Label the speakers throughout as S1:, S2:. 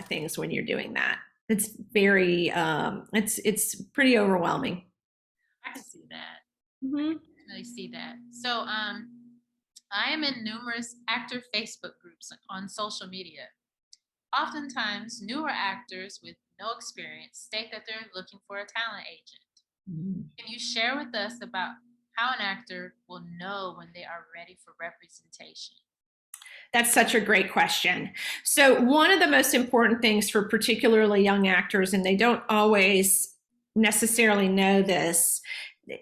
S1: things when you're doing that. It's very, it's pretty overwhelming.
S2: I can see that. I can
S1: Mhm.
S2: definitely see that. So, I am in numerous actor Facebook groups on social media. Oftentimes, newer actors with no experience state that they're looking for a talent agent. Can you share with us about how an actor will know when they are ready for representation?
S1: That's such a great question. So, one of the most important things for particularly young actors, and they don't always necessarily know this,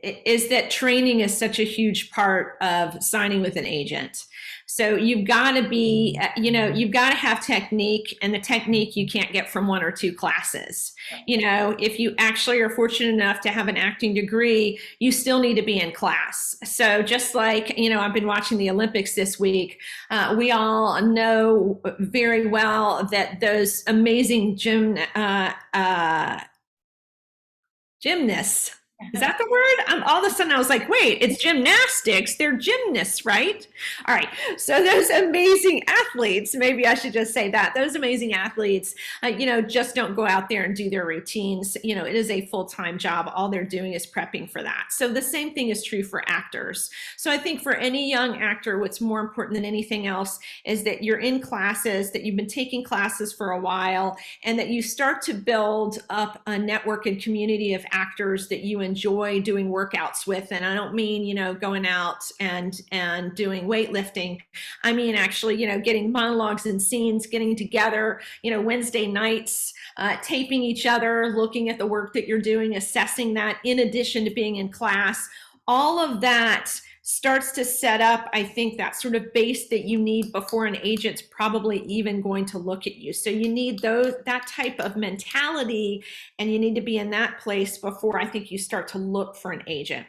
S1: is that training is such a huge part of signing with an agent. So you've got to be, you've got to have technique, and the technique you can't get from one or two classes. If you actually are fortunate enough to have an acting degree, you still need to be in class. So just like, I've been watching the Olympics this week, we all know very well that those amazing gymnasts. Is that the word? All of a sudden I was like, wait, it's gymnastics. They're gymnasts, right? All right. So those amazing athletes, maybe I should just say that, those amazing athletes, just don't go out there and do their routines. It is a full-time job. All they're doing is prepping for that. So the same thing is true for actors. So I think for any young actor, what's more important than anything else is that you're in classes, that you've been taking classes for a while, and that you start to build up a network and community of actors that you enjoy doing workouts with. And I don't mean, going out and doing weightlifting. I mean, actually, getting monologues and scenes, getting together, Wednesday nights, taping each other, looking at the work that you're doing, assessing that in addition to being in class. All of that starts to set up, I think, that sort of base that you need before an agent's probably even going to look at you. So you need that type of mentality, and you need to be in that place before I think you start to look for an agent.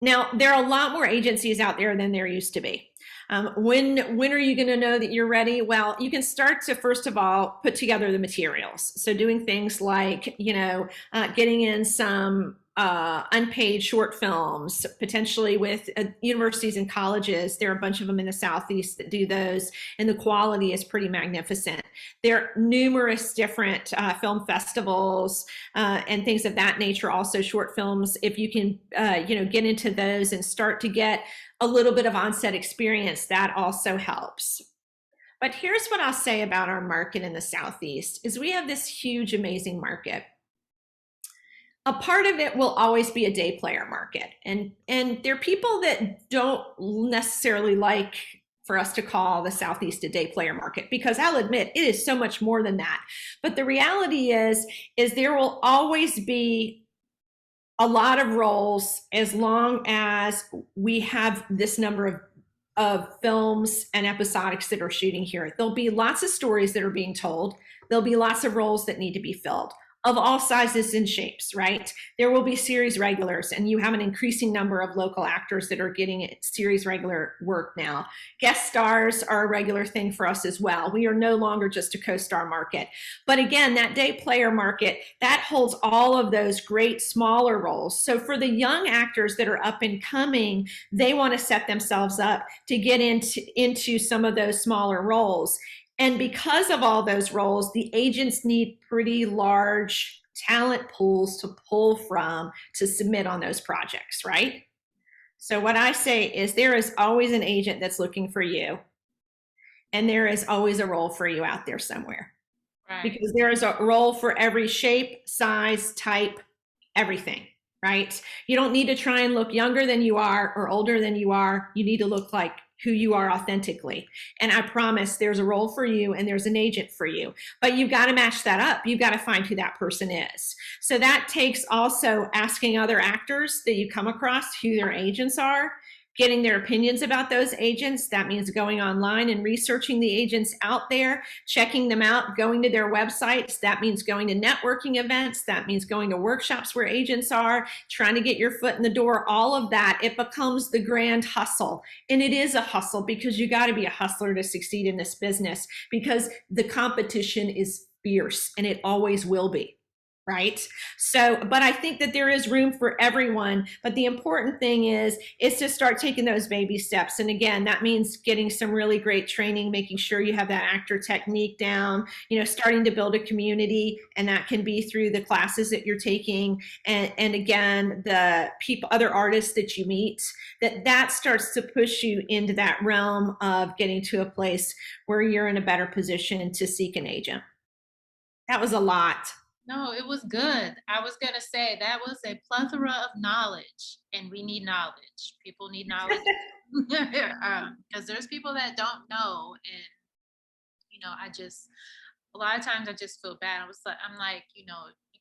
S1: Now, there are a lot more agencies out there than there used to be. When are you going to know that you're ready? Well, you can start to, first of all, put together the materials. So doing things like, getting in some unpaid short films, potentially with universities and colleges. There are a bunch of them in the Southeast that do those, and the quality is pretty magnificent. There are numerous different film festivals and things of that nature, also short films. If you can, get into those and start to get a little bit of onset experience, that also helps. But here's what I'll say about our market in the Southeast is we have this huge, amazing market. A part of it will always be a day player market. And there are people that don't necessarily like for us to call the Southeast a day player market, because I'll admit it is so much more than that. But the reality is there will always be a lot of roles as long as we have this number of films and episodics that are shooting here. There'll be lots of stories that are being told. There'll be lots of roles that need to be filled of all sizes and shapes, right? There will be series regulars, and you have an increasing number of local actors that are getting series regular work now. Guest stars are a regular thing for us as well. We are no longer just a co-star market. But again, that day player market, that holds all of those great smaller roles. So for the young actors that are up and coming, they want to set themselves up to get into some of those smaller roles. And because of all those roles, the agents need pretty large talent pools to pull from to submit on those projects, right? So what I say is there is always an agent that's looking for you, and there is always a role for you out there somewhere.
S2: Right.
S1: Because there is a role for every shape, size, type, everything, right? You don't need to try and look younger than you are or older than you are. You need to look like who you are authentically. And I promise there's a role for you and there's an agent for you. But you've got to match that up. You've got to find who that person is. So that takes also asking other actors that you come across who their agents are, getting their opinions about those agents. That means going online and researching the agents out there, checking them out, going to their websites. That means going to networking events. That means going to workshops where agents are, trying to get your foot in the door, all of that. It becomes the grand hustle. And it is a hustle because you got to be a hustler to succeed in this business, because the competition is fierce and it always will be. right? So, but I think that there is room for everyone. But the important thing is to start taking those baby steps. And again, that means getting some really great training, making sure you have that actor technique down, starting to build a community, and that can be through the classes that you're taking. And again, the people, other artists that you meet, that starts to push you into that realm of getting to a place where you're in a better position to seek an agent. That was a lot.
S2: No, it was good. I was going to say that was a plethora of knowledge, and we need knowledge. People need knowledge because there's people that don't know, and I just a lot of times I just feel bad. I'm like, you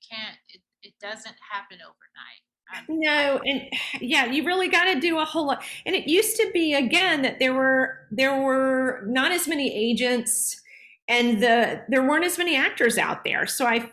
S2: can't. It doesn't happen overnight.
S1: No, and yeah, you really got to do a whole lot. And it used to be again that there were not as many agents, and there weren't as many actors out there. So I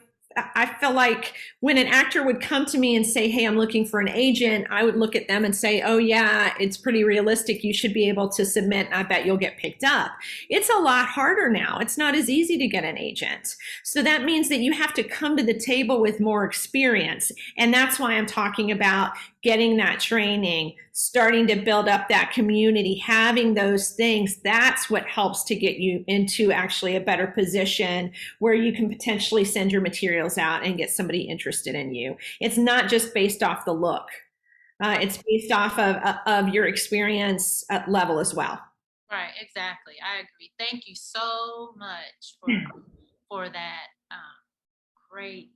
S1: feel like when an actor would come to me and say, "Hey, I'm looking for an agent," I would look at them and say, "Oh yeah, it's pretty realistic. You should be able to submit. And I bet you'll get picked up." It's a lot harder now. It's not as easy to get an agent. So that means that you have to come to the table with more experience. And that's why I'm talking about getting that training, starting to build up that community, having those things. That's what helps to get you into actually a better position where you can potentially send your materials out and get somebody interested in you. It's not just based off the look. It's based off of your experience level as well.
S2: Right, exactly. I agree. Thank you so much for that great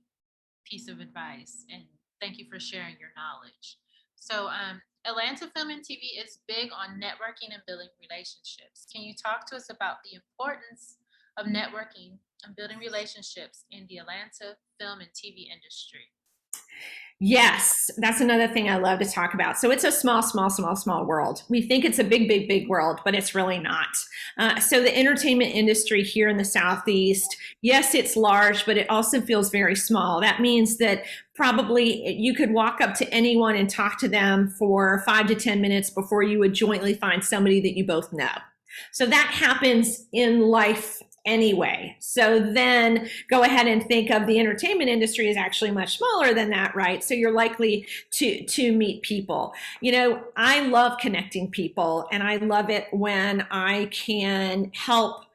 S2: piece of advice, and thank you for sharing your knowledge. So, Atlanta Film and TV is big on networking and building relationships. Can you talk to us about the importance of networking and building relationships in the Atlanta film and TV industry?
S1: Yes, that's another thing I love to talk about. So it's a small, small, small, small world. We think it's a big, big, big world, but it's really not. So the entertainment industry here in the Southeast, yes, it's large, but it also feels very small. That means that probably you could walk up to anyone and talk to them for 5 to 10 minutes before you would jointly find somebody that you both know. So that happens in life anyway. So then go ahead and think of the entertainment industry is actually much smaller than that, right? So you're likely to meet people. I love connecting people, and I love it when I can help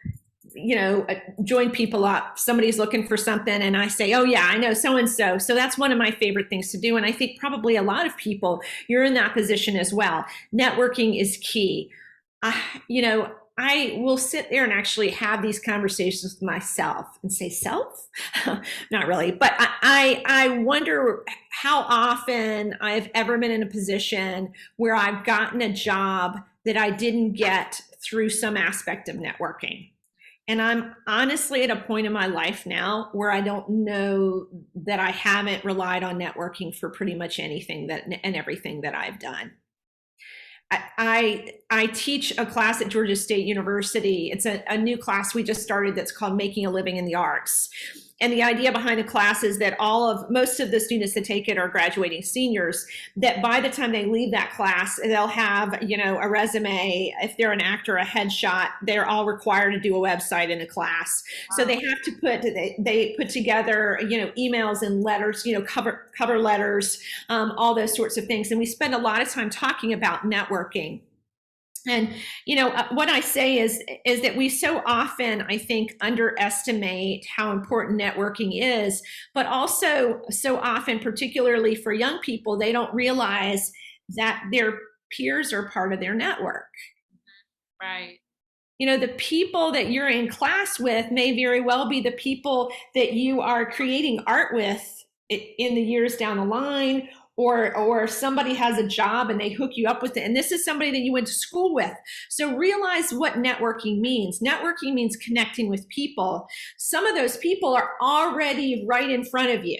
S1: join people up. Somebody's looking for something and I say, "Oh yeah, I know so and so." So that's one of my favorite things to do, and I think probably a lot of people, you're in that position as well. Networking is key. I will sit there and actually have these conversations with myself and say, "Self?" Not really, but I wonder how often I've ever been in a position where I've gotten a job that I didn't get through some aspect of networking. And I'm honestly at a point in my life now where I don't know that I haven't relied on networking for pretty much anything and everything that I've done. I teach a class at Georgia State University. It's a new class we just started that's called Making a Living in the Arts. And the idea behind the class is that most of the students that take it are graduating seniors, that by the time they leave that class, they'll have, a resume. If they're an actor, a headshot. They're all required to do a website in a class. Wow. So they have to they put together, emails and letters, cover letters, all those sorts of things. And we spend a lot of time talking about networking. And what I say is that we so often, I think, underestimate how important networking is, but also so often, particularly for young people, they don't realize that their peers are part of their network.
S2: Right.
S1: The people that you're in class with may very well be the people that you are creating art with in the years down the line, or somebody has a job and they hook you up with it. And this is somebody that you went to school with. So realize what networking means. Networking means connecting with people. Some of those people are already right in front of you.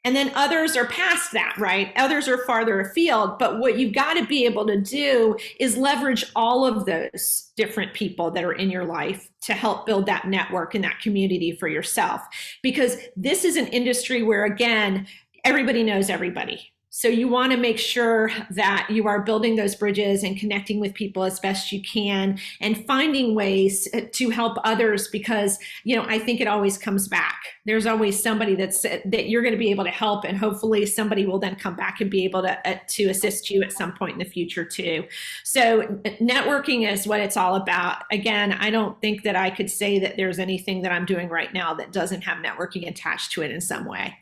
S1: And then others are past that, right? Others are farther afield. But what you've got to be able to do is leverage all of those different people that are in your life to help build that network and that community for yourself. Because this is an industry where, again, everybody knows everybody. So you want to make sure that you are building those bridges and connecting with people as best you can and finding ways to help others because, I think it always comes back. There's always somebody that you're going to be able to help, and hopefully somebody will then come back and be able to assist you at some point in the future too. So networking is what it's all about. Again, I don't think that I could say that there's anything that I'm doing right now that doesn't have networking attached to it in some way.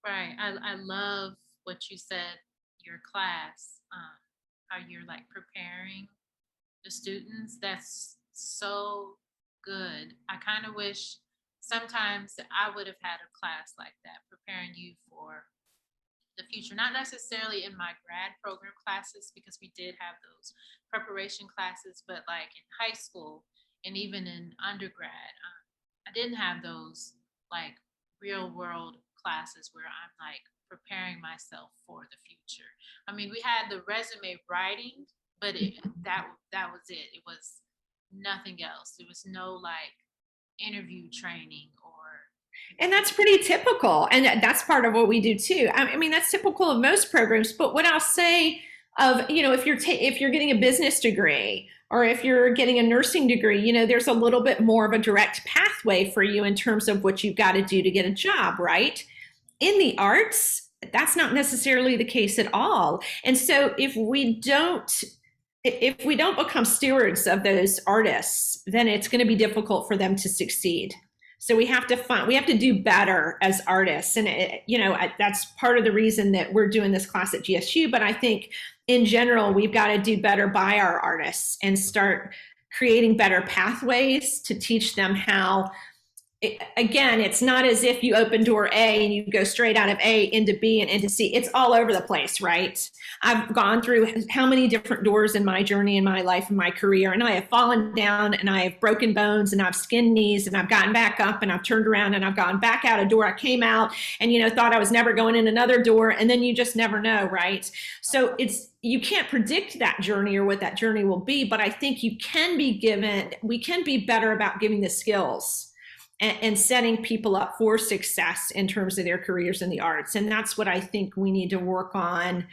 S2: Right. I love what you said, your class, how you're like preparing the students. That's so good. I kind of wish sometimes that I would have had a class like that, preparing you for the future. Not necessarily in my grad program classes, because we did have those preparation classes, but like in high school and even in undergrad, I didn't have those like real world classes where I'm like preparing myself for the future. I mean, we had the resume writing, but that was it. It was nothing else. There was no like interview training or
S1: And that's pretty typical. And that's part of what we do too. I mean, that's typical of most programs. But what I'll say of, if you're getting a business degree or if you're getting a nursing degree, there's a little bit more of a direct pathway for you in terms of what you've got to do to get a job, right? In the arts, that's not necessarily the case at all. And so if we don't become stewards of those artists, then it's going to be difficult for them to succeed. So we have to do better as artists. And that's part of the reason that we're doing this class at GSU. But I think in general, we've got to do better by our artists and start creating better pathways to teach them how. Again, it's not as if you open door A and you go straight out of A into B and into C. It's all over the place, right? I've gone through how many different doors in my journey, in my life, in my career, and I have fallen down and I have broken bones and I've skinned knees and I've gotten back up and I've turned around and I've gone back out a door. I came out and, thought I was never going in another door, and then you just never know, right? So you can't predict that journey or what that journey will be, but I think we can be better about giving the skills and setting people up for success in terms of their careers in the arts. And that's what I think we need to work on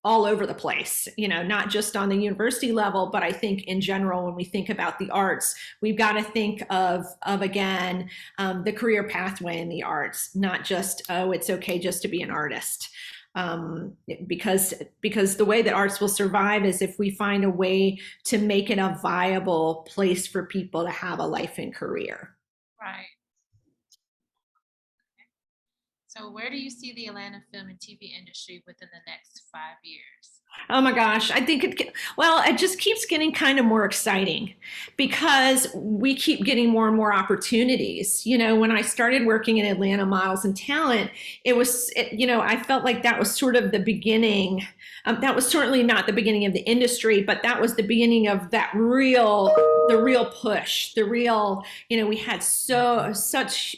S1: all over the place, not just on the university level, but I think in general, when we think about the arts, we've got to think of again, the career pathway in the arts, not just, oh, it's okay just to be an artist. Because the way that arts will survive is if we find a way to make it a viable place for people to have a life and career.
S2: right. So where do you see the Atlanta film and TV industry within the next 5 years?
S1: Oh my gosh, I think it just keeps getting kind of more exciting because we keep getting more and more opportunities. When I started working in Atlanta Miles and Talent, I felt like that was sort of the beginning. That was certainly not the beginning of the industry, but that was the beginning of the real push, we had such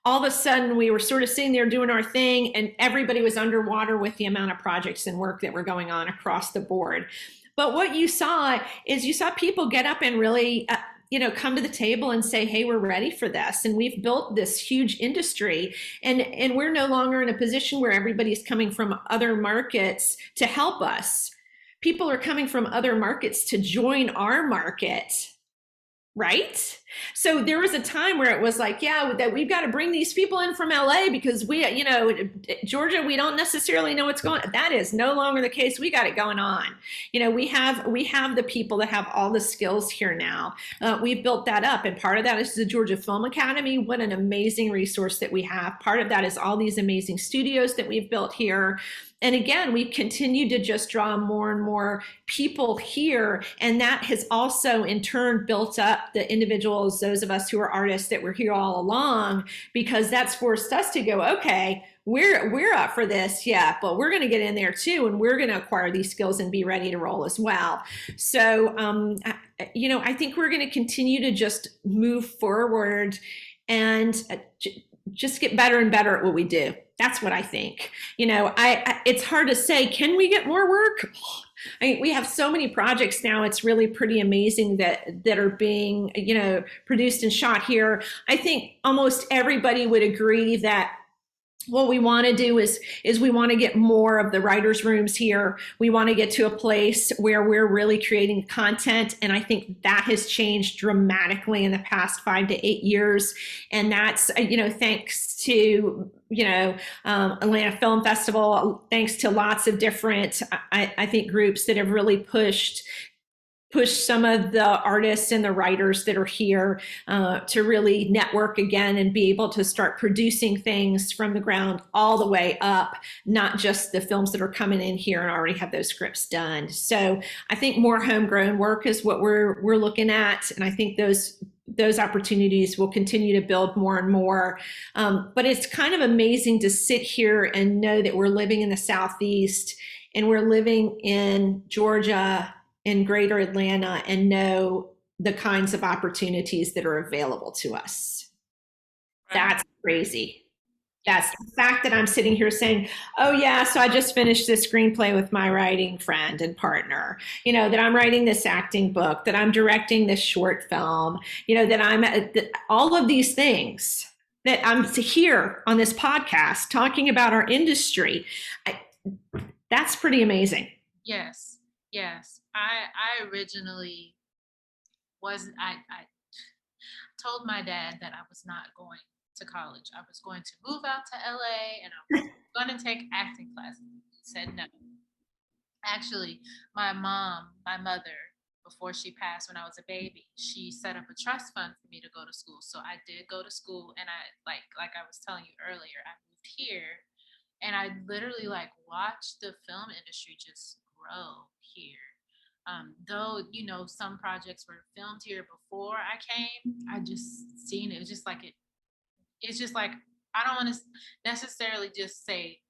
S1: all of a sudden we were sort of sitting there doing our thing and everybody was underwater with the amount of projects and work that were going on across the board. But what you saw people get up and really come to the table and say, hey, we're ready for this. And we've built this huge industry, and we're no longer in a position where everybody's coming from other markets to help us. People are coming from other markets to join our market. Right? So there was a time where it was like, yeah, that we've got to bring these people in from LA because Georgia, we don't necessarily know what's going on. That is no longer the case. We got it going on. We have the people that have all the skills here now. We've built that up. And part of that is the Georgia Film Academy. What an amazing resource that we have. Part of that is all these amazing studios that we've built here. And again, we've continued to just draw more and more people here. And that has also in turn built up the individuals, those of us who are artists that were here all along, because that's forced us to go, okay, we're up for this. Yeah, but we're going to get in there too. And we're going to acquire these skills and be ready to roll as well. So, I think we're going to continue to just move forward and just get better and better at what we do. That's what I think. It's hard to say, can we get more work? I mean, we have so many projects now. It's really pretty amazing that are being, produced and shot here. I think almost everybody would agree that what we want to do is we want to get more of the writers rooms here. We want to get to a place where we're really creating content, and I think that has changed dramatically in the past 5 to 8 years. And that's thanks to Atlanta Film Festival, thanks to lots of different I think groups that have really push some of the artists and the writers that are here to really network again and be able to start producing things from the ground all the way up, not just the films that are coming in here and already have those scripts done. So I think more homegrown work is what we're looking at, and I think those opportunities will continue to build more and more. But it's kind of amazing to sit here and know that we're living in the Southeast and we're living in Georgia, in greater Atlanta, and know the kinds of opportunities that are available to us.
S2: Right.
S1: That's crazy. That's
S2: Yes.
S1: the fact that I'm sitting here saying, oh, yeah, so I just finished this screenplay with my writing friend and partner, that I'm writing this acting book, that I'm directing this short film, that all of these things that I'm here on this podcast talking about our industry. I, that's pretty amazing.
S2: Yes. Yes. I originally wasn't I told my dad that I was not going to college. I was going to move out to LA and I was going to take acting classes. He said no. Actually, my mother, before she passed when I was a baby, she set up a trust fund for me to go to school. So I did go to school, and I like I was telling you earlier, I moved here and I literally like watched the film industry just grow here. Though some projects were filmed here before I came, I just seen it. It was just like it's just like I don't want to necessarily just say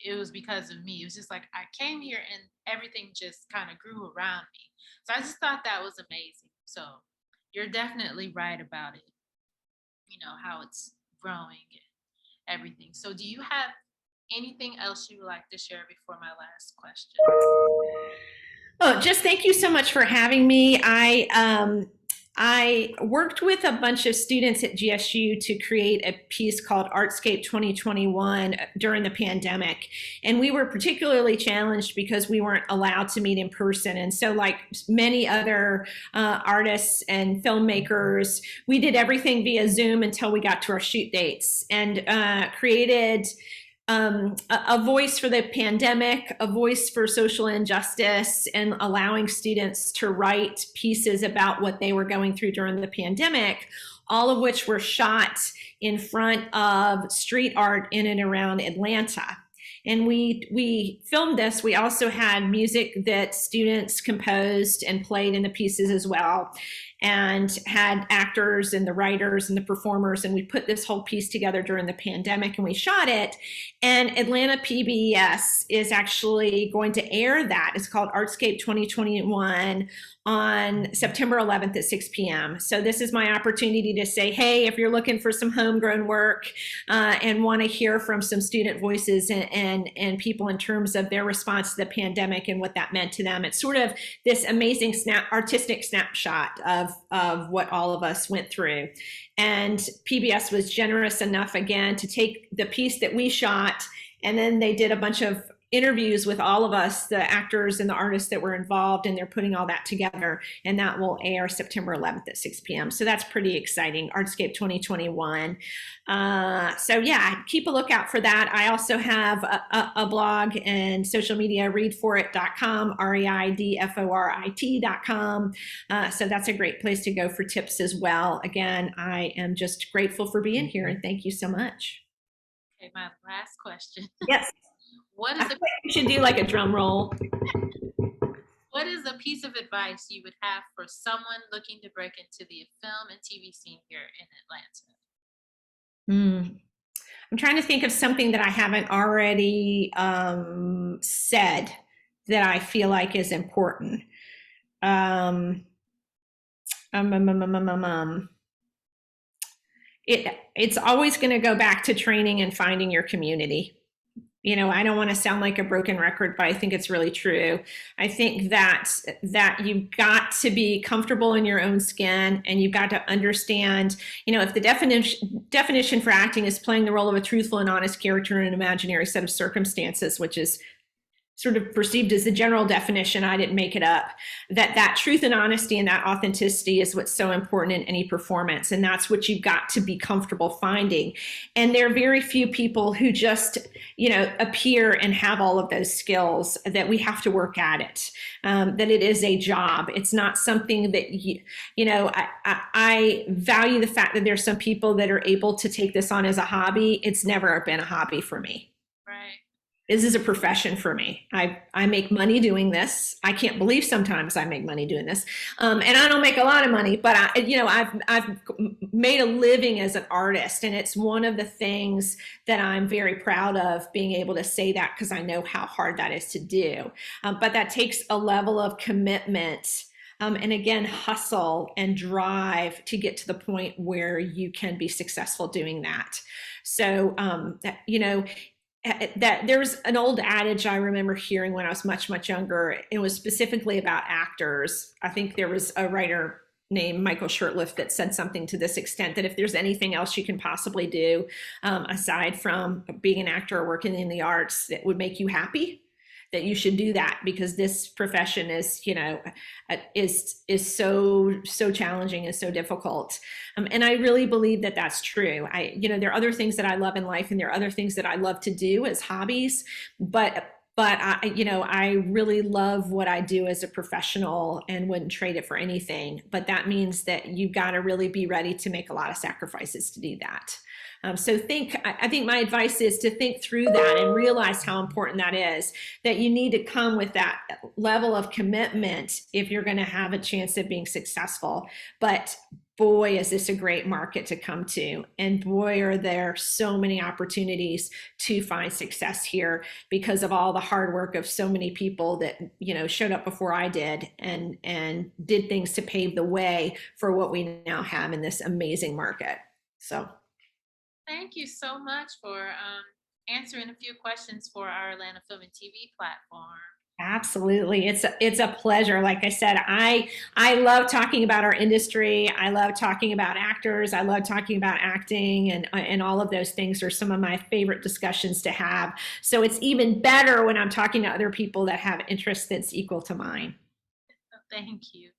S2: it was because of me. It was just like I came here and everything just kind of grew around me. So I just thought that was amazing. So you're definitely right about it. How it's growing and everything. So do you have anything else you would like to share before my last question?
S1: Oh, just thank you so much for having me. I worked with a bunch of students at GSU to create a piece called Artscape 2021 during the pandemic. And we were particularly challenged because we weren't allowed to meet in person. And so, like many other artists and filmmakers, we did everything via Zoom until we got to our shoot dates, and created a voice for the pandemic, a voice for social injustice, and allowing students to write pieces about what they were going through during the pandemic, all of which were shot in front of street art in and around Atlanta. And we filmed this. We also had music that students composed and played in the pieces as well, and had actors and the writers and the performers. And we put this whole piece together during the pandemic and we shot it. And Atlanta PBS is actually going to air that. It's called Artscape 2021 on September 11th at 6 p.m. So this is my opportunity to say, hey, if you're looking for some homegrown work and want to hear from some student voices and people in terms of their response to the pandemic and what that meant to them, it's sort of this amazing artistic snapshot of what all of us went through. And PBS was generous enough again to take the piece that we shot, and then they did a bunch of interviews with all of us, the actors and the artists that were involved, and they're putting all that together, and that will air September 11th at 6 p.m. So that's pretty exciting, Artscape 2021. So yeah, keep a lookout for that. I also have a blog and social media, reidforit.com, reidforit.com. So that's a great place to go for tips as well. Again, I am just grateful for being here, and thank you so much.
S2: Okay, my last question.
S1: Yes.
S2: What
S1: I
S2: is
S1: feel
S2: a
S1: like we should do like a drum roll.
S2: what is a piece of advice you would have for someone looking to break into the film and TV scene here in Atlanta?
S1: I'm trying to think of something that I haven't already said that I feel like is important. Um, um, um, um, um, um, um. It's always going to go back to training and finding your community. I don't want to sound like a broken record, but I think it's really true. I think that you've got to be comfortable in your own skin, and you've got to understand, if the definition for acting is playing the role of a truthful and honest character in an imaginary set of circumstances, which is sort of perceived as the general definition, I didn't make it up, that truth and honesty and that authenticity is what's so important in any performance, and that's what you've got to be comfortable finding. And there are very few people who just appear and have all of those skills. That we have to work at it. That it is a job. It's not something that I value the fact that there's some people that are able to take this on as a hobby. It's never been a hobby for me.
S2: Right.
S1: This is a profession for me. I make money doing this. I can't believe sometimes I make money doing this, and I don't make a lot of money, but I've made a living as an artist, and it's one of the things that I'm very proud of, being able to say that, because I know how hard that is to do. But that takes a level of commitment. And again, hustle and drive to get to the point where you can be successful doing that. So, that there's an old adage I remember hearing when I was much, much younger. It was specifically about actors. I think there was a writer named Michael Shurtleff that said something to this extent, that if there's anything else you can possibly do, aside from being an actor or working in the arts, that would make you happy, that you should do that, because this profession is so challenging and so difficult. And I really believe that that's true. There are other things that I love in life, and there are other things that I love to do as hobbies, but I really love what I do as a professional and wouldn't trade it for anything. But that means that you've got to really be ready to make a lot of sacrifices to do that. So I think my advice is to think through that and realize how important that is, that you need to come with that level of commitment if you're going to have a chance of being successful. But boy, is this a great market to come to. And boy, are there so many opportunities to find success here, because of all the hard work of so many people that, showed up before I did, and did things to pave the way for what we now have in this amazing market. So.
S2: Thank you so much for answering a few questions for our Atlanta Film and TV platform.
S1: Absolutely. It's a pleasure. Like I said, I love talking about our industry. I love talking about actors. I love talking about acting, and all of those things are some of my favorite discussions to have. So it's even better when I'm talking to other people that have interests that's equal to mine.
S2: Thank you.